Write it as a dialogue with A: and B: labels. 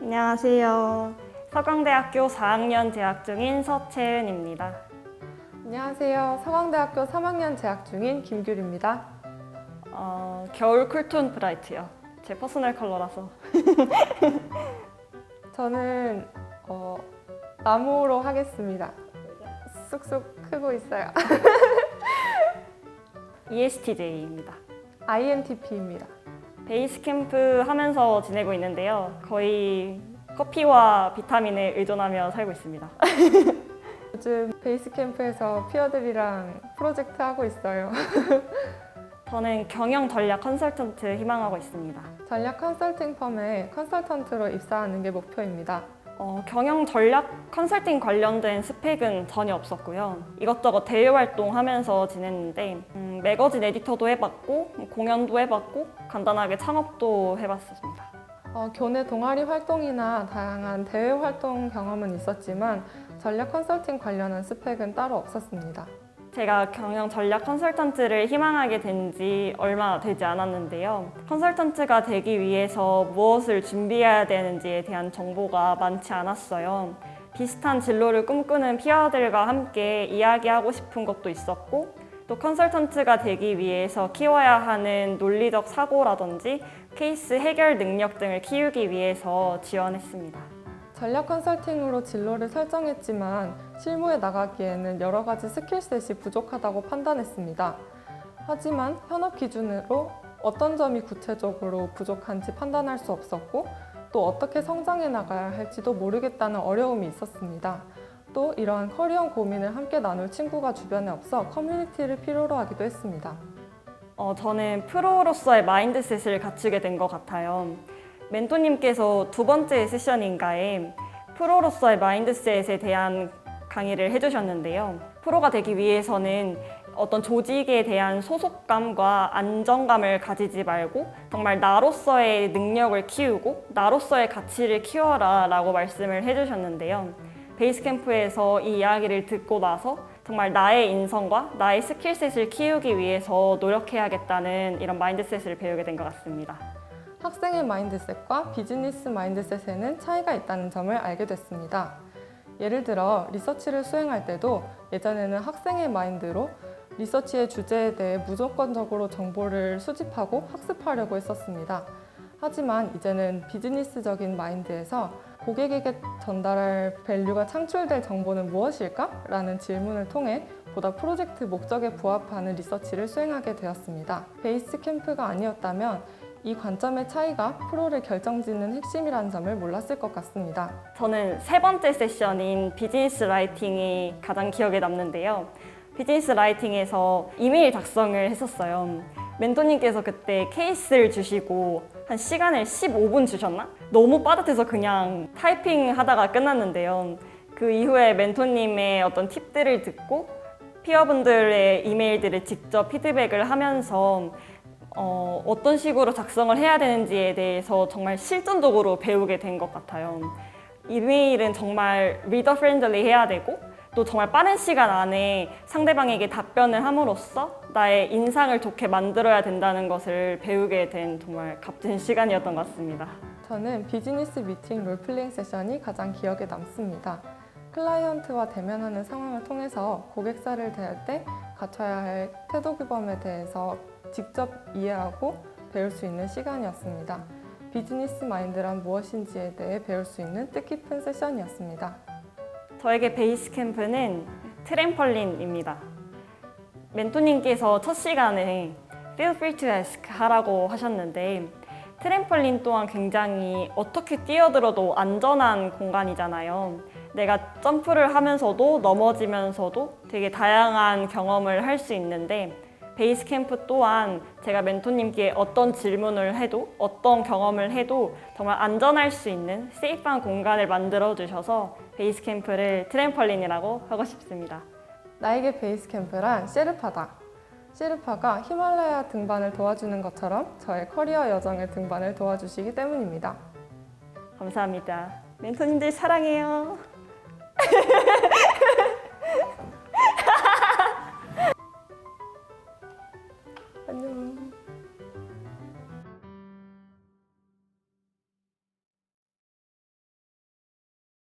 A: 안녕하세요. 서강대학교 4학년 재학 중인 서채은입니다.
B: 안녕하세요. 서강대학교 3학년 재학 중인 김규리입니다.
A: 겨울 쿨톤 브라이트요. 제 퍼스널 컬러라서.
B: 저는 나무로 하겠습니다. 쑥쑥 크고 있어요.
A: ESTJ입니다.
B: INTP입니다.
A: 베이스 캠프 하면서 지내고 있는데요. 거의 커피와 비타민에 의존하며 살고 있습니다.
B: 요즘 베이스 캠프에서 피어들이랑 프로젝트 하고 있어요.
A: 저는 경영 전략 컨설턴트 희망하고 있습니다.
B: 전략 컨설팅 펌에 컨설턴트로 입사하는 게 목표입니다.
A: 경영 전략 컨설팅 관련된 스펙은 전혀 없었고요. 이것저것 대외 활동하면서 지냈는데 매거진 에디터도 해봤고 공연도 해봤고 간단하게 창업도 해봤습니다.
B: 교내 동아리 활동이나 다양한 대외 활동 경험은 있었지만 전략 컨설팅 관련한 스펙은 따로 없었습니다.
A: 제가 경영 전략 컨설턴트를 희망하게 된 지 얼마 되지 않았는데요. 컨설턴트가 되기 위해서 무엇을 준비해야 되는지에 대한 정보가 많지 않았어요. 비슷한 진로를 꿈꾸는 피어들과 함께 이야기하고 싶은 것도 있었고, 또 컨설턴트가 되기 위해서 키워야 하는 논리적 사고라든지 케이스 해결 능력 등을 키우기 위해서 지원했습니다.
B: 전략 컨설팅으로 진로를 설정했지만 실무에 나가기에는 여러 가지 스킬셋이 부족하다고 판단했습니다. 하지만 현업 기준으로 어떤 점이 구체적으로 부족한지 판단할 수 없었고 또 어떻게 성장해 나가야 할지도 모르겠다는 어려움이 있었습니다. 또 이러한 커리어 고민을 함께 나눌 친구가 주변에 없어 커뮤니티를 필요로 하기도 했습니다.
A: 저는 프로로서의 마인드셋을 갖추게 된 것 같아요. 멘토님께서 두 번째 세션인가에 프로로서의 마인드셋에 대한 강의를 해주셨는데요. 프로가 되기 위해서는 어떤 조직에 대한 소속감과 안정감을 가지지 말고 정말 나로서의 능력을 키우고 나로서의 가치를 키워라 라고 말씀을 해주셨는데요. 베이스캠프에서 이 이야기를 듣고 나서 정말 나의 인성과 나의 스킬셋을 키우기 위해서 노력해야겠다는 이런 마인드셋을 배우게 된 것 같습니다.
B: 학생의 마인드셋과 비즈니스 마인드셋에는 차이가 있다는 점을 알게 됐습니다. 예를 들어 리서치를 수행할 때도 예전에는 학생의 마인드로 리서치의 주제에 대해 무조건적으로 정보를 수집하고 학습하려고 했었습니다. 하지만 이제는 비즈니스적인 마인드에서 고객에게 전달할 밸류가 창출될 정보는 무엇일까? 라는 질문을 통해 보다 프로젝트 목적에 부합하는 리서치를 수행하게 되었습니다. 베이스 캠프가 아니었다면 이 관점의 차이가 프로를 결정짓는 핵심이라는 점을 몰랐을 것 같습니다.
A: 저는 세 번째 세션인 비즈니스 라이팅이 가장 기억에 남는데요. 비즈니스 라이팅에서 이메일 작성을 했었어요. 멘토님께서 그때 케이스를 주시고 한 시간을 15분 주셨나? 너무 빠듯해서 그냥 타이핑 하다가 끝났는데요. 그 이후에 멘토님의 어떤 팁들을 듣고 피어분들의 이메일들을 직접 피드백을 하면서 어떤 식으로 작성을 해야 되는지에 대해서 정말 실전적으로 배우게 된 것 같아요. 이메일은 정말 리더 프렌들리 해야 되고 또 정말 빠른 시간 안에 상대방에게 답변을 함으로써 나의 인상을 좋게 만들어야 된다는 것을 배우게 된 정말 값진 시간이었던 것 같습니다.
B: 저는 비즈니스 미팅 롤플레잉 세션이 가장 기억에 남습니다. 클라이언트와 대면하는 상황을 통해서 고객사를 대할 때 갖춰야 할 태도 규범에 대해서 직접 이해하고 배울 수 있는 시간이었습니다. 비즈니스 마인드란 무엇인지에 대해 배울 수 있는 뜻깊은 세션이었습니다.
A: 저에게 베이스 캠프는 트램펄린입니다. 멘토님께서 첫 시간에 Feel free to ask 하라고 하셨는데 트램펄린 또한 굉장히 어떻게 뛰어들어도 안전한 공간이잖아요. 내가 점프를 하면서도 넘어지면서도 되게 다양한 경험을 할 수 있는데 베이스 캠프 또한 제가 멘토님께 어떤 질문을 해도 어떤 경험을 해도 정말 안전할 수 있는 세이프한 공간을 만들어 주셔서 베이스 캠프를 트램펄린이라고 하고 싶습니다.
B: 나에게 베이스 캠프란 셰르파다. 셰르파가 히말라야 등반을 도와주는 것처럼 저의 커리어 여정의 등반을 도와주시기 때문입니다.
A: 감사합니다. 멘토님들 사랑해요.